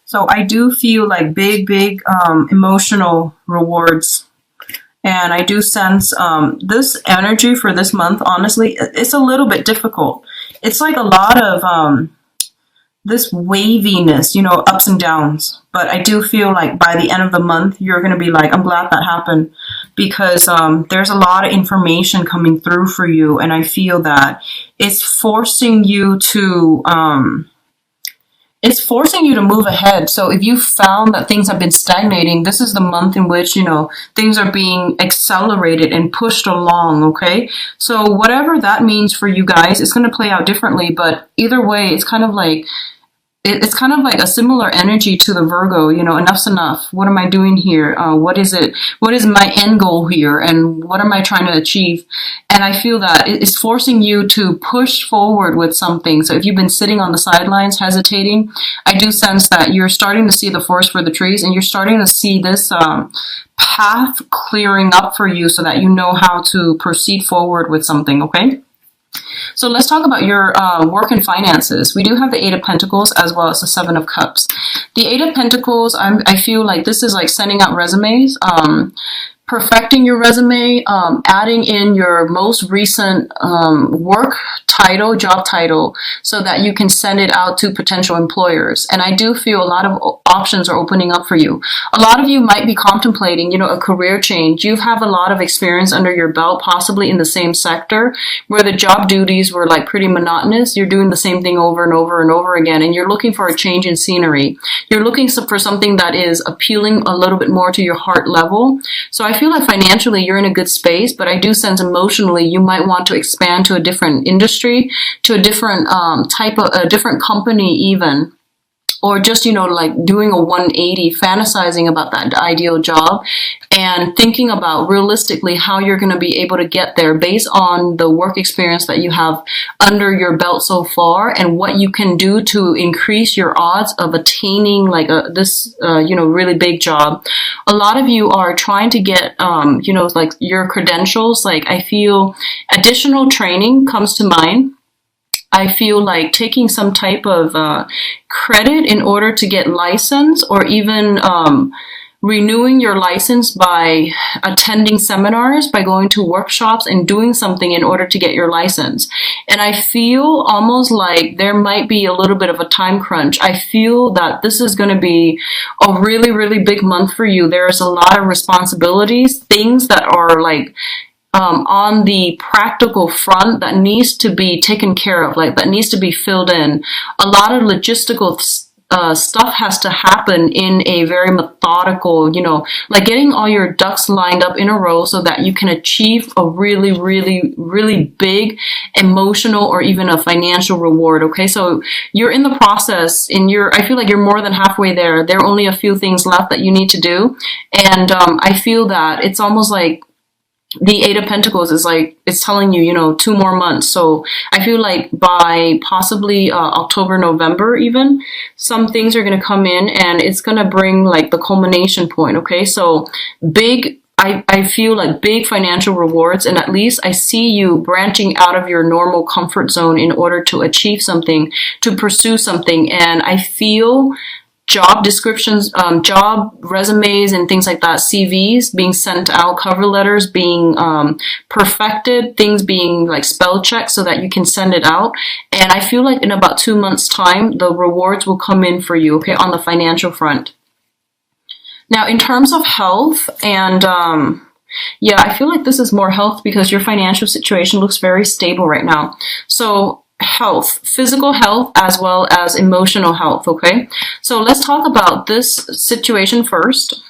So I do feel like big emotional rewards. And I do sense this energy for this month, honestly, it's a little bit difficult. It's like a lot of this waviness, you know, ups and downs. But I do feel like by the end of the month, you're going to be like, I'm glad that happened, because there's a lot of information coming through for you. And I feel that it's forcing you to move ahead. So if you found that things have been stagnating, this is the month in which, you know, things are being accelerated and pushed along, okay? So whatever that means for you guys, it's going to play out differently, but either way, it's kind of like a similar energy to the Virgo, you know, enough's enough. What am I doing here? What is it? What is my end goal here? And what am I trying to achieve? And I feel that it's forcing you to push forward with something. So if you've been sitting on the sidelines, hesitating, I do sense that you're starting to see the forest for the trees, and you're starting to see this path clearing up for you so that you know how to proceed forward with something, okay? So let's talk about your work and finances. We do have the Eight of Pentacles as well as the Seven of Cups. The Eight of Pentacles, I feel like this is like sending out resumes, perfecting your resume, adding in your most recent work title, job title, so that you can send it out to potential employers. And I do feel a lot of options are opening up for you. A lot of you might be contemplating, you know, a career change. You have a lot of experience under your belt, possibly in the same sector, where the job duties were like pretty monotonous. You're doing the same thing over and over and over again, and you're looking for a change in scenery. You're looking for something that is appealing a little bit more to your heart level. So I feel like financially you're in a good space, but I do sense emotionally you might want to expand to a different industry, to a different type of, a different company even. Or just, you know, like doing a 180, fantasizing about that ideal job and thinking about realistically how you're going to be able to get there based on the work experience that you have under your belt so far, and what you can do to increase your odds of attaining like this, you know, really big job. A lot of you are trying to get, you know, like your credentials. Like I feel additional training comes to mind. I feel like taking some type of credit in order to get license, or even renewing your license by attending seminars, by going to workshops and doing something in order to get your license. And I feel almost like there might be a little bit of a time crunch. I feel that this is going to be a really, really big month for you. There's a lot of responsibilities, things that are like on the practical front that needs to be taken care of, like that needs to be filled in. A lot of logistical stuff has to happen in a very methodical, you know, like getting all your ducks lined up in a row so that you can achieve a really, really, really big emotional or even a financial reward. Okay, so you're in the process, and I feel like you're more than halfway there. There are only a few things left that you need to do, and I feel that it's almost like the Eight of Pentacles is like, it's telling you, you know, 2 more months. So I feel like by possibly October, November even, some things are going to come in and it's going to bring like the culmination point. Okay, so big, I feel like big financial rewards, and at least I see you branching out of your normal comfort zone in order to achieve something, to pursue something. And I feel job descriptions, job resumes and things like that, CVs being sent out, cover letters being perfected, things being like spell checked so that you can send it out. And I feel like in about 2 months' time, the rewards will come in for you, okay, on the financial front. Now, in terms of health and yeah, I feel like this is more health because your financial situation looks very stable right now. So health, physical health as well as emotional health, okay? So let's talk about this situation first.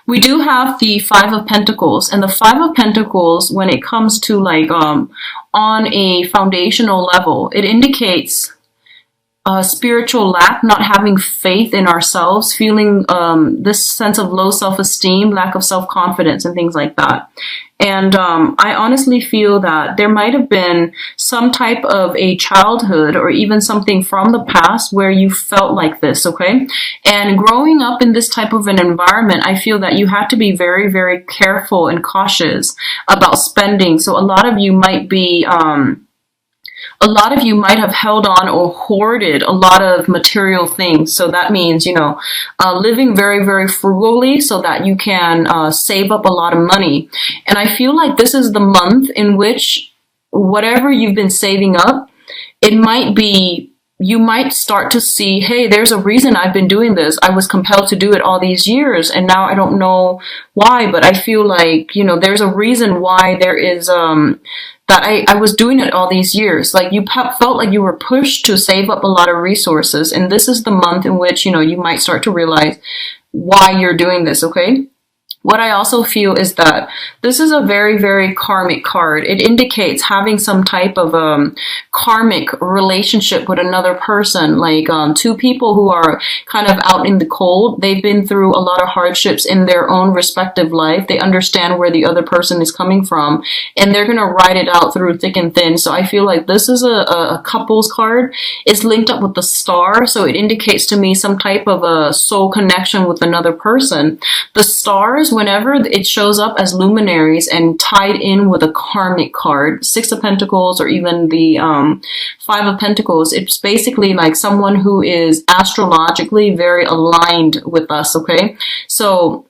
We do have the Five of Pentacles, and the Five of Pentacles, when it comes to like on a foundational level, it indicates spiritual lack, not having faith in ourselves, feeling this sense of low self-esteem, lack of self-confidence, and things like that. And I honestly feel that there might have been some type of a childhood or even something from the past where you felt like this, okay? And growing up in this type of an environment, I feel that you have to be very, very careful and cautious about spending. So a lot of you might be A lot of you might have held on or hoarded a lot of material things. So that means, living very, very frugally so that you can save up a lot of money. And I feel like this is the month in which whatever you've been saving up, it might be, you might start to see, hey, there's a reason I've been doing this. I was compelled to do it all these years, and now I don't know why, but I feel like, there's a reason why there is, that I was doing it all these years. Like, you felt like you were pushed to save up a lot of resources, and this is the month in which, you might start to realize why you're doing this, okay? What I also feel is that this is a very, very karmic card. It indicates having some type of karmic relationship with another person, like two people who are kind of out in the cold. They've been through a lot of hardships in their own respective life. They understand where the other person is coming from, and they're going to ride it out through thick and thin. So I feel like this is a couples card. It's linked up with the star, so it indicates to me some type of a soul connection with another person. The stars, whenever it shows up as luminaries and tied in with a karmic card, Six of Pentacles or even the Five of Pentacles, it's basically like someone who is astrologically very aligned with us, okay? So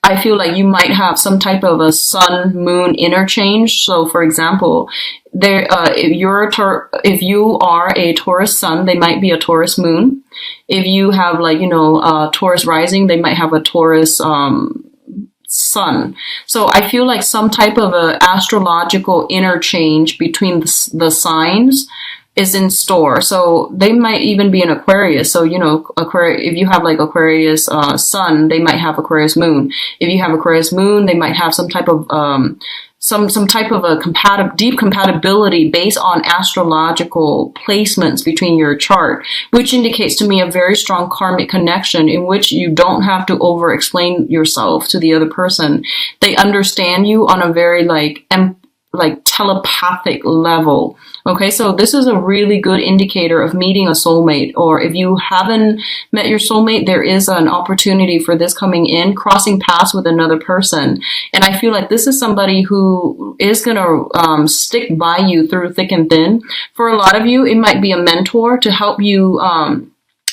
I feel like you might have some type of a sun-moon interchange. So, for example, if you are a Taurus sun, they might be a Taurus moon. If you have Taurus rising, they might have a Taurus sun. So I feel like some type of a astrological interchange between the signs is in store. So they might even be an Aquarius. So, Aquarius, if you have like Aquarius sun, they might have Aquarius moon. If you have Aquarius moon, they might have some type of some type of a deep compatibility based on astrological placements between your chart, which indicates to me a very strong karmic connection in which you don't have to over-explain yourself to the other person. They understand you on a very like telepathic level. Okay, so this is a really good indicator of meeting a soulmate, or if you haven't met your soulmate, there is an opportunity for this coming in, crossing paths with another person. And I feel like this is somebody who is going to stick by you through thick and thin. For a lot of you, it might be a mentor to help you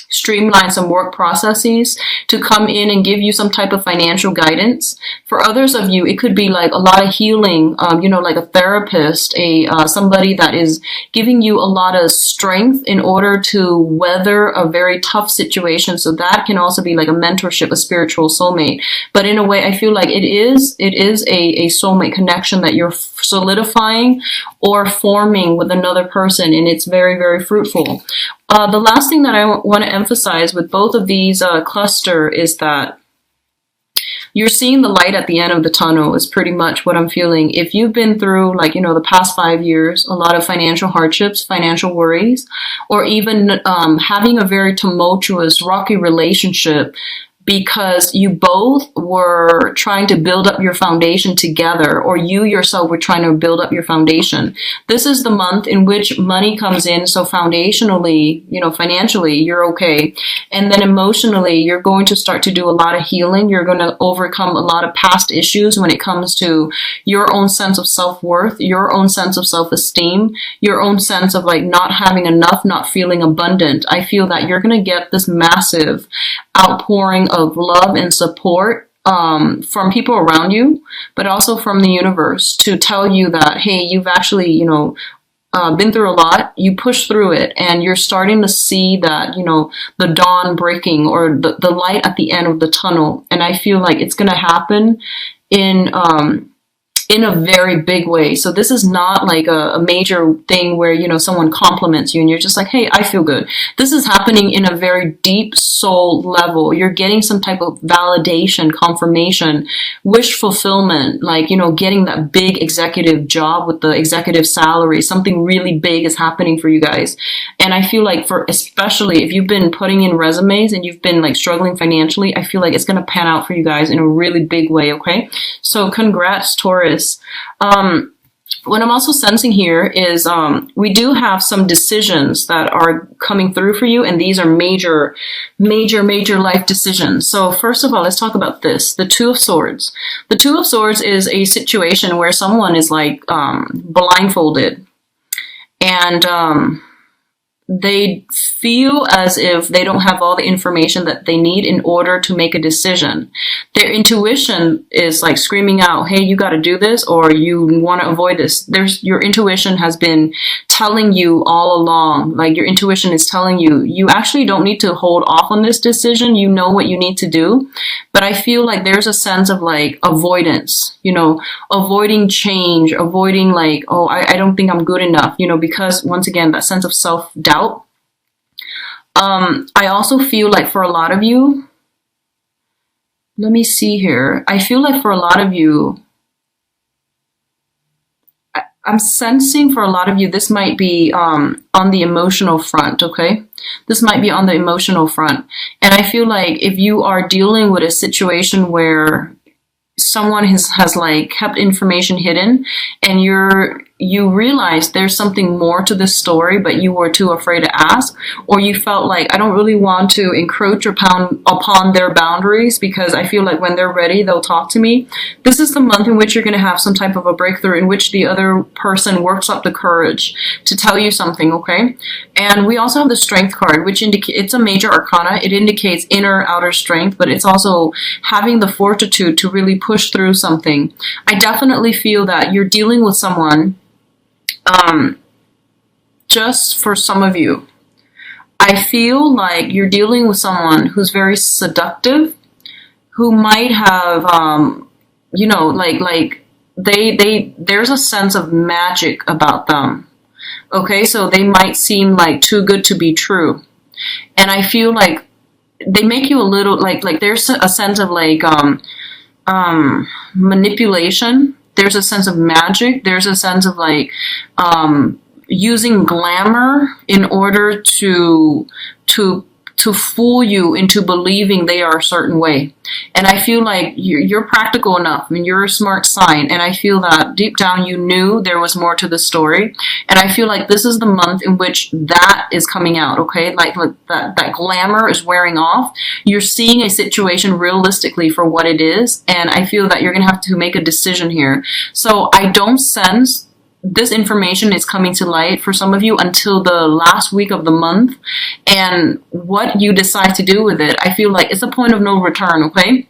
streamline some work processes, to come in and give you some type of financial guidance. For others of you, it could be like a lot of healing, like a therapist, somebody that is giving you a lot of strength in order to weather a very tough situation. So that can also be like a mentorship, a spiritual soulmate. But in a way, I feel like it is a soulmate connection that you're solidifying or forming with another person, and it's very, very fruitful. The last thing that I want to emphasize with both of these cluster is that you're seeing the light at the end of the tunnel is pretty much what I'm feeling. If you've been through the past 5 years, a lot of financial hardships, financial worries, or even having a very tumultuous, rocky relationship, because you both were trying to build up your foundation together, or you yourself were trying to build up your foundation. This is the month in which money comes in. So foundationally, financially, you're okay. And then emotionally, you're going to start to do a lot of healing. You're going to overcome a lot of past issues when it comes to your own sense of self-worth, your own sense of self-esteem, your own sense of not having enough, not feeling abundant. I feel that you're going to get this massive outpouring of love and support from people around you, but also from the universe to tell you that, hey, you've actually, been through a lot, you pushed through it, and you're starting to see that, the dawn breaking or the light at the end of the tunnel. And I feel like it's going to happen in a very big way. So this is not like a major thing where, someone compliments you and you're just like, hey, I feel good. This is happening in a very deep soul level. You're getting some type of validation, confirmation, wish fulfillment, getting that big executive job with the executive salary. Something really big is happening for you guys. And I feel like especially if you've been putting in resumes and you've been struggling financially, I feel like it's going to pan out for you guys in a really big way. Okay. So congrats, Taurus. What I'm also sensing here is we do have some decisions that are coming through for you, and these are major life decisions. So first of all, let's talk about this, the Two of Swords. The Two of Swords is a situation where someone is blindfolded, and they feel as if they don't have all the information that they need in order to make a decision. Their intuition is like screaming out, hey, you got to do this, or you want to avoid this. Your intuition has been telling you all along, like your intuition is telling you, you actually don't need to hold off on this decision. You know what you need to do. But I feel like there's a sense of like avoidance, you know, avoiding change, avoiding like, oh, I don't think I'm good enough, you know, because once again, that sense of self-doubt. I also feel like for a lot of you, let me see here. I feel like for a lot of you, I'm sensing for a lot of you, this might be on the emotional front, okay? This might be on the emotional front. And I feel like if you are dealing with a situation where someone has like kept information hidden and you realize there's something more to this story, but you were too afraid to ask, or you felt like, I don't really want to encroach upon their boundaries because I feel like when they're ready, they'll talk to me. This is the month in which you're going to have some type of a breakthrough in which the other person works up the courage to tell you something, okay? And we also have the Strength card, which indicates, it's a major arcana. It indicates inner, outer strength, but it's also having the fortitude to really push through something. I definitely feel that you're dealing with someone. Just for some of you, I feel like you're dealing with someone who's very seductive, who might have, you know, like there's a sense of magic about them. Okay, so they might seem like too good to be true, and I feel like they make you a little like there's a sense of like manipulation. There's a sense of magic. There's a sense of like using glamour in order to fool you into believing they are a certain way. And I feel like you're practical enough. I mean, you're a smart sign. And I feel that deep down you knew there was more to the story. And I feel like this is the month in which that is coming out, okay? Like that glamour is wearing off. You're seeing a situation realistically for what it is. And I feel that you're going to have to make a decision here. So I don't sense this information is coming to light for some of you until the last week of the month, and what you decide to do with it, I feel like it's a point of no return, okay?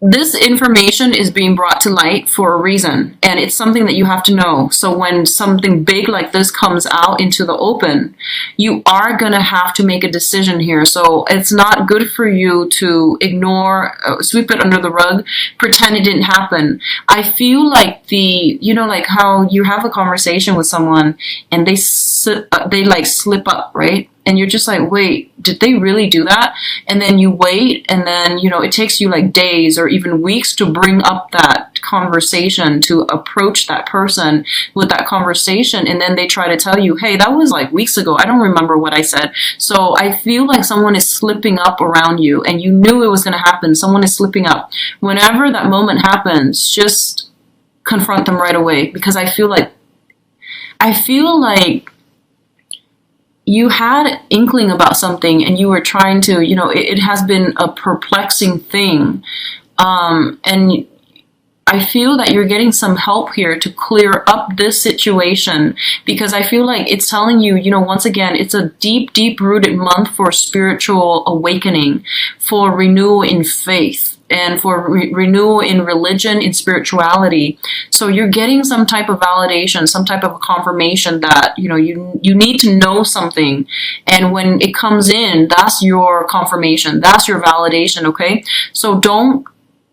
This information is being brought to light for a reason, and it's something that you have to know. So when something big like this comes out into the open, you are going to have to make a decision here. So it's not good for you to ignore, sweep it under the rug, pretend it didn't happen. I feel like you know, like how you have a conversation with someone and they like slip up, right? And you're just like, wait, did they really do that? And then you wait, and then, you know, it takes you like days or even weeks to bring up that conversation, to approach that person with that conversation. And then they try to tell you, hey, that was like weeks ago. I don't remember what I said. So I feel like someone is slipping up around you, and you knew it was going to happen. Someone is slipping up. Whenever that moment happens, just confront them right away, because I feel like you had inkling about something and you were trying to, you know, it has been a perplexing thing. And I feel that you're getting some help here to clear up this situation, because I feel like it's telling you, you know, once again, it's a deep, deep rooted month for spiritual awakening, for renewal in faith, and for renewal in religion, in spirituality. So you're getting some type of validation, some type of confirmation that, you know, you need to know something. And when it comes in, that's your confirmation. That's your validation, okay? So don't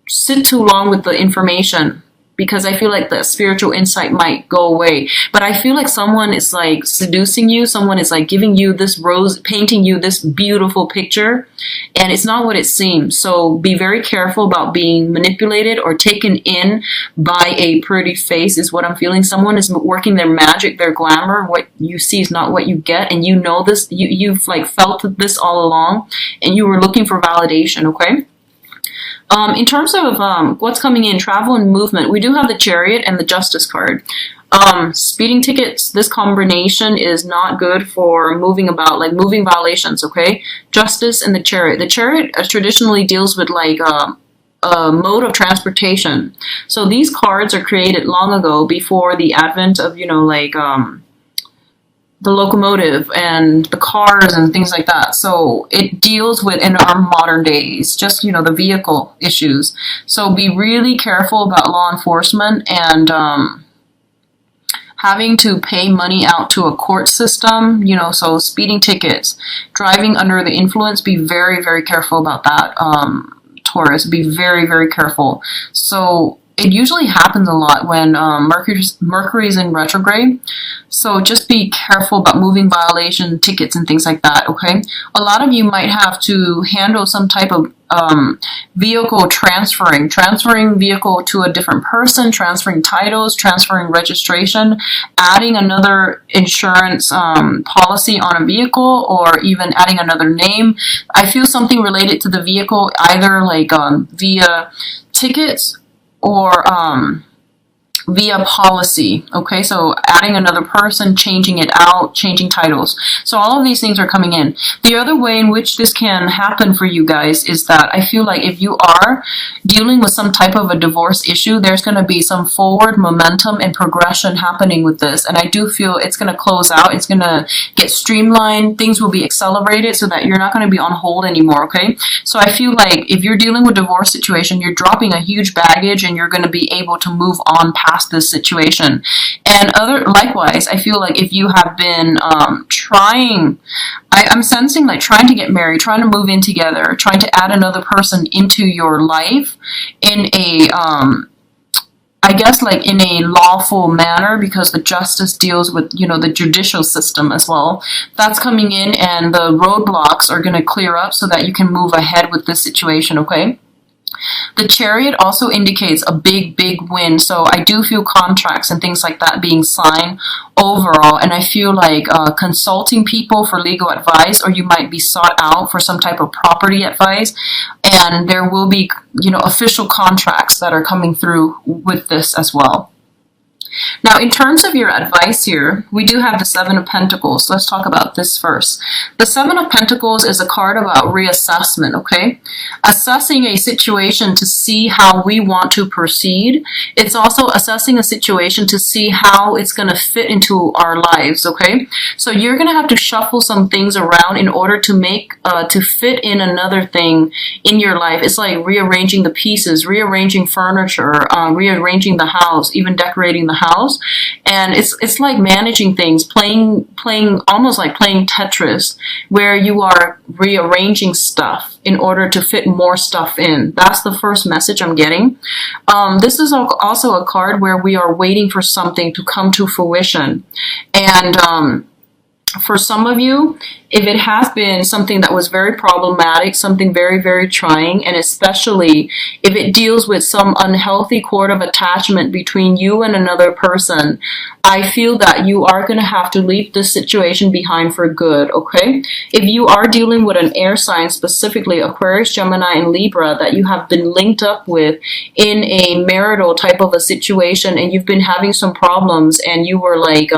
sit too long with the information, because I feel like the spiritual insight might go away. But I feel like someone is like seducing you. Someone is like giving you this rose, painting you this beautiful picture, and it's not what it seems. So be very careful about being manipulated or taken in by a pretty face, is what I'm feeling. Someone is working their magic, their glamour. What you see is not what you get. And you know this, you've like felt this all along, and you were looking for validation, okay? In terms of what's coming in, travel and movement, we do have the Chariot and the Justice card. Speeding tickets, this combination is not good for moving about, like moving violations, okay? Justice and the Chariot. The Chariot traditionally deals with like mode of transportation. So these cards are created long ago, before the advent of, like the locomotive and the cars and things like that. So it deals with, in our modern days, just, the vehicle issues. So be really careful about law enforcement and having to pay money out to a court system, so speeding tickets, driving under the influence, be very, very careful about that. Taurus, be very, very careful. So it usually happens a lot when Mercury's in retrograde. So just be careful about moving violation tickets and things like that, okay? A lot of you might have to handle some type of vehicle transferring vehicle to a different person, transferring titles, transferring registration, adding another insurance policy on a vehicle, or even adding another name. I feel something related to the vehicle, either like via tickets or via policy, okay? So adding another person, changing it out, changing titles. So all of these things are coming in. The other way in which this can happen for you guys is that I feel like if you are dealing with some type of a divorce issue, there's going to be some forward momentum and progression happening with this. And I do feel it's going to close out. It's going to get streamlined. Things will be accelerated so that you're not going to be on hold anymore, okay? So I feel like if you're dealing with a divorce situation, you're dropping a huge baggage and you're going to be able to move on past this situation. And likewise, I feel like if you have been trying, I'm sensing like trying to get married, trying to move in together, trying to add another person into your life in a I guess like in a lawful manner, because the justice deals with, the judicial system as well. That's coming in, and the roadblocks are going to clear up so that you can move ahead with this situation, okay? The Chariot also indicates a big, big win. So I do feel contracts and things like that being signed overall. And I feel like consulting people for legal advice, or you might be sought out for some type of property advice. And there will be, official contracts that are coming through with this as well. Now, in terms of your advice here, we do have the Seven of Pentacles. Let's talk about this first. The Seven of Pentacles is a card about reassessment, okay? Assessing a situation to see how we want to proceed. It's also assessing a situation to see how it's going to fit into our lives, okay? So you're going to have to shuffle some things around in order to make, to fit in another thing in your life. It's like rearranging the pieces, rearranging furniture, rearranging the house, even decorating the house. And it's like managing things, playing almost like playing Tetris, where you are rearranging stuff in order to fit more stuff in. That's the first message I'm getting. This is also a card where we are waiting for something to come to fruition. And for some of you, if it has been something that was very problematic, something very, very trying, and especially if it deals with some unhealthy cord of attachment between you and another person, I feel that you are going to have to leave this situation behind for good, okay? If you are dealing with an air sign, specifically Aquarius, Gemini, and Libra, that you have been linked up with in a marital type of a situation, and you've been having some problems, and you were like,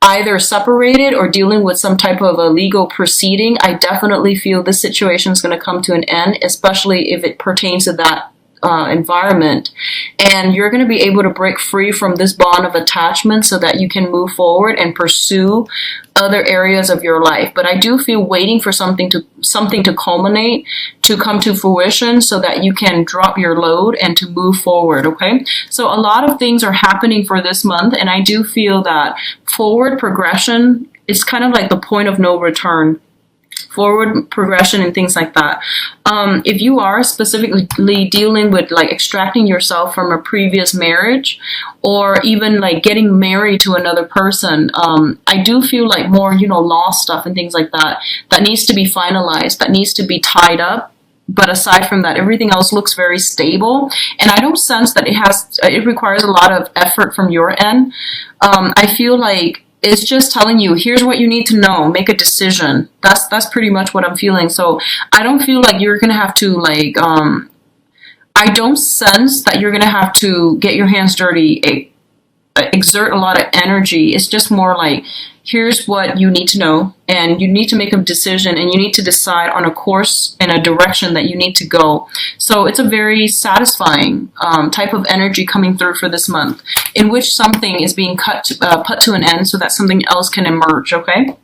either separated or dealing with some type of a legal proceeding, I definitely feel this situation is going to come to an end, especially if it pertains to that environment. And you're going to be able to break free from this bond of attachment so that you can move forward and pursue other areas of your life. But I do feel waiting for something to culminate, to come to fruition, so that you can drop your load and to move forward, okay? So a lot of things are happening for this month, and I do feel that forward progression is kind of like the point of no return. Forward progression and things like that. If you are specifically dealing with like extracting yourself from a previous marriage, or even like getting married to another person, I do feel like more, law stuff and things like that needs to be finalized, that needs to be tied up. But aside from that, everything else looks very stable. And I don't sense that it requires a lot of effort from your end. I feel like it's just telling you, here's what you need to know, make a decision. That's pretty much what I'm feeling. So I don't feel like you're going to have to like, I don't sense that you're going to have to get your hands dirty, exert a lot of energy. It's just more like here's what you need to know, and you need to make a decision, and you need to decide on a course and a direction that you need to go. So it's a very satisfying type of energy coming through for this month, in which something is being put to an end so that something else can emerge, okay?